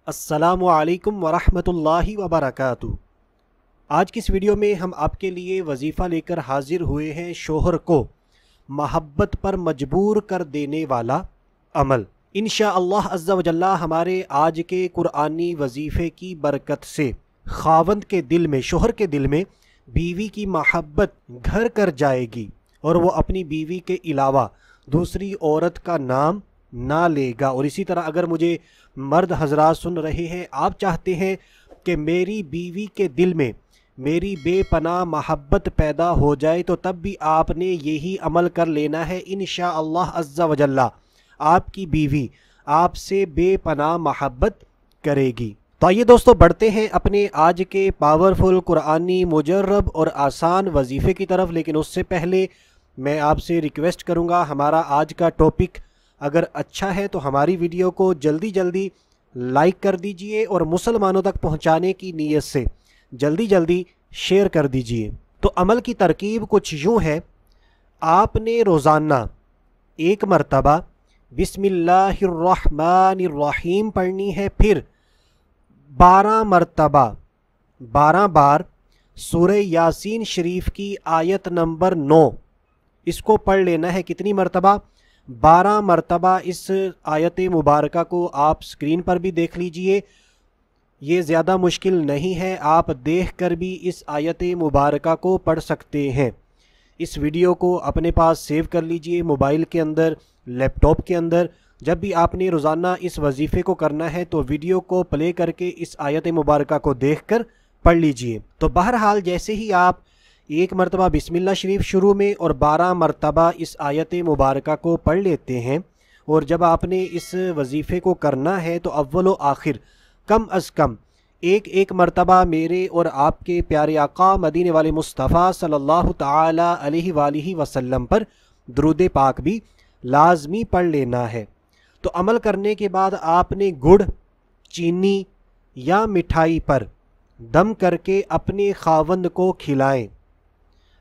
अस्सलामु अलैकुम वरहमतुल्लाहि वबरकातुहू। आज की इस वीडियो में हम आपके लिए वजीफ़ा लेकर हाजिर हुए हैं शोहर को महब्बत पर मजबूर कर देने वाला अमल। इंशाअल्लाह अज़्ज़ा वजल्ला हमारे आज के कुरानी वजीफ़े की बरकत से खावंद के दिल में, शोहर के दिल में बीवी की महब्बत घर कर जाएगी और वो अपनी बीवी के अलावा दूसरी औरत का नाम ना लेगा। और इसी तरह अगर मुझे मर्द हजरात सुन रहे हैं, आप चाहते हैं कि मेरी बीवी के दिल में मेरी बेपनाह महब्बत पैदा हो जाए, तो तब भी आपने यही अमल कर लेना है। इंशाअल्लाह अज़्ज़ा वजल्ला आपकी बीवी आपसे बेपनाह महब्बत करेगी। तो आइए दोस्तों, बढ़ते हैं अपने आज के पावरफुल कुरानी मुजर्रब और आसान वजीफ़े की तरफ। लेकिन उससे पहले मैं आपसे रिक्वेस्ट करूंगा, हमारा आज का टॉपिक अगर अच्छा है तो हमारी वीडियो को जल्दी जल्दी लाइक कर दीजिए और मुसलमानों तक पहुंचाने की नीयत से जल्दी जल्दी शेयर कर दीजिए। तो अमल की तरकीब कुछ यूँ है, आपने रोज़ाना एक मरतबा बिस्मिल्लाहिर्रहमानिर्रहीम पढ़नी है, फिर 12 मरतबा 12 बार सूरह यासीन शरीफ की आयत नंबर 9 इसको पढ़ लेना है। कितनी मरतबा? 12 मरतबा। इस आयत मुबारका को आप स्क्रीन पर भी देख लीजिए, ये ज़्यादा मुश्किल नहीं है, आप देख कर भी इस आयत मुबारका को पढ़ सकते हैं। इस वीडियो को अपने पास सेव कर लीजिए, मोबाइल के अंदर, लैपटॉप के अंदर। जब भी आपने रोज़ाना इस वजीफ़े को करना है तो वीडियो को प्ले करके इस आयत मुबारका को देख कर पढ़ लीजिए। तो बहरहाल जैसे ही आप एक मरतबा बिस्मिल्लाह शरीफ शुरू में और 12 मरतबा इस आयत मुबारका को पढ़ लेते हैं, और जब आपने इस वजीफ़े को करना है तो अव्वल व आखिर कम अज़ कम एक मरतबा मेरे और आपके प्यारे आका मदीने वाले मुस्तफ़ा सल्लल्लाहु ताला अलैहि वसल्लम पर दुरूद पाक भी लाजमी पढ़ लेना है। तो अमल करने के बाद आपने गुड़, चीनी या मिठाई पर दम करके अपने खावंद को खिलाएं।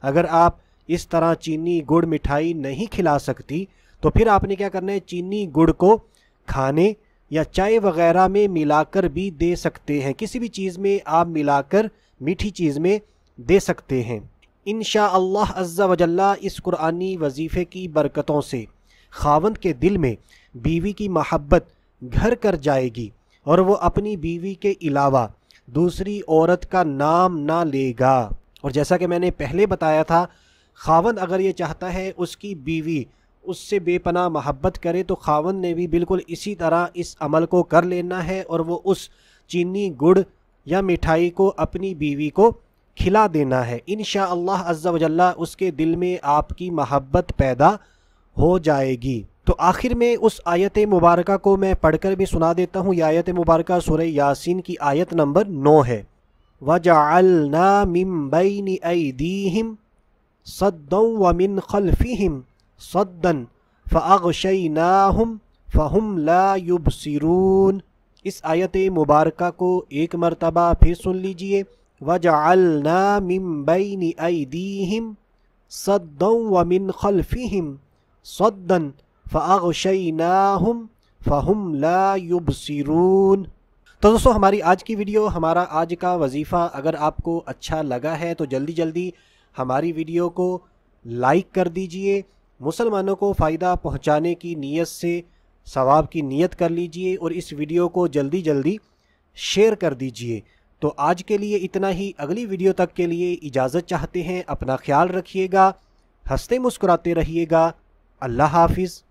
अगर आप इस तरह चीनी गुड़ मिठाई नहीं खिला सकती तो फिर आपने क्या करना है, चीनी गुड़ को खाने या चाय वगैरह में मिलाकर भी दे सकते हैं। किसी भी चीज़ में आप मिलाकर मीठी चीज़ में दे सकते हैं। इंशाअल्लाह अज़्ज़ा वजल्ला इस कुरानी वजीफ़े की बरकतों से खावंद के दिल में बीवी की महब्बत घर कर जाएगी और वो अपनी बीवी के अलावा दूसरी औरत का नाम ना लेगा। और जैसा कि मैंने पहले बताया था, खावंद अगर ये चाहता है उसकी बीवी उससे बेपनाह महब्बत करे तो खावंद ने भी बिल्कुल इसी तरह इस अमल को कर लेना है और वो उस चीनी गुड़ या मिठाई को अपनी बीवी को खिला देना है। इंशाअल्लाह अज़्ज़ा वजल्ला उसके दिल में आपकी महब्बत पैदा हो जाएगी। तो आखिर में उस आयत मुबारका को मैं पढ़कर भी सुना देता हूँ। यह आयत मुबारका सूरह यासीन की आयत नंबर 9 है। वजअलना मिन बैनि ऐदीहिम सद्दन व मिन खल्फिहिम सद्दन फअग़शयनाहुम फहुम ला युबसिरून। इस आयत मुबारका को एक मरतबा फिर सुन लीजिए। वजअलना मिन बैनि ऐदीहिम सद्दन व मिन खल्फिहिम सद्दन फ़अग़शयनाहुम फ़हुम ला युबसिरून। तो दोस्तों, हमारी आज की वीडियो, हमारा आज का वजीफ़ा अगर आपको अच्छा लगा है तो जल्दी जल्दी हमारी वीडियो को लाइक कर दीजिए, मुसलमानों को फ़ायदा पहुंचाने की नीयत से सवाब की नीयत कर लीजिए और इस वीडियो को जल्दी जल्दी शेयर कर दीजिए। तो आज के लिए इतना ही, अगली वीडियो तक के लिए इजाज़त चाहते हैं। अपना ख्याल रखिएगा, हंसते मुस्कुराते रहिएगा। अल्लाह हाफिज़।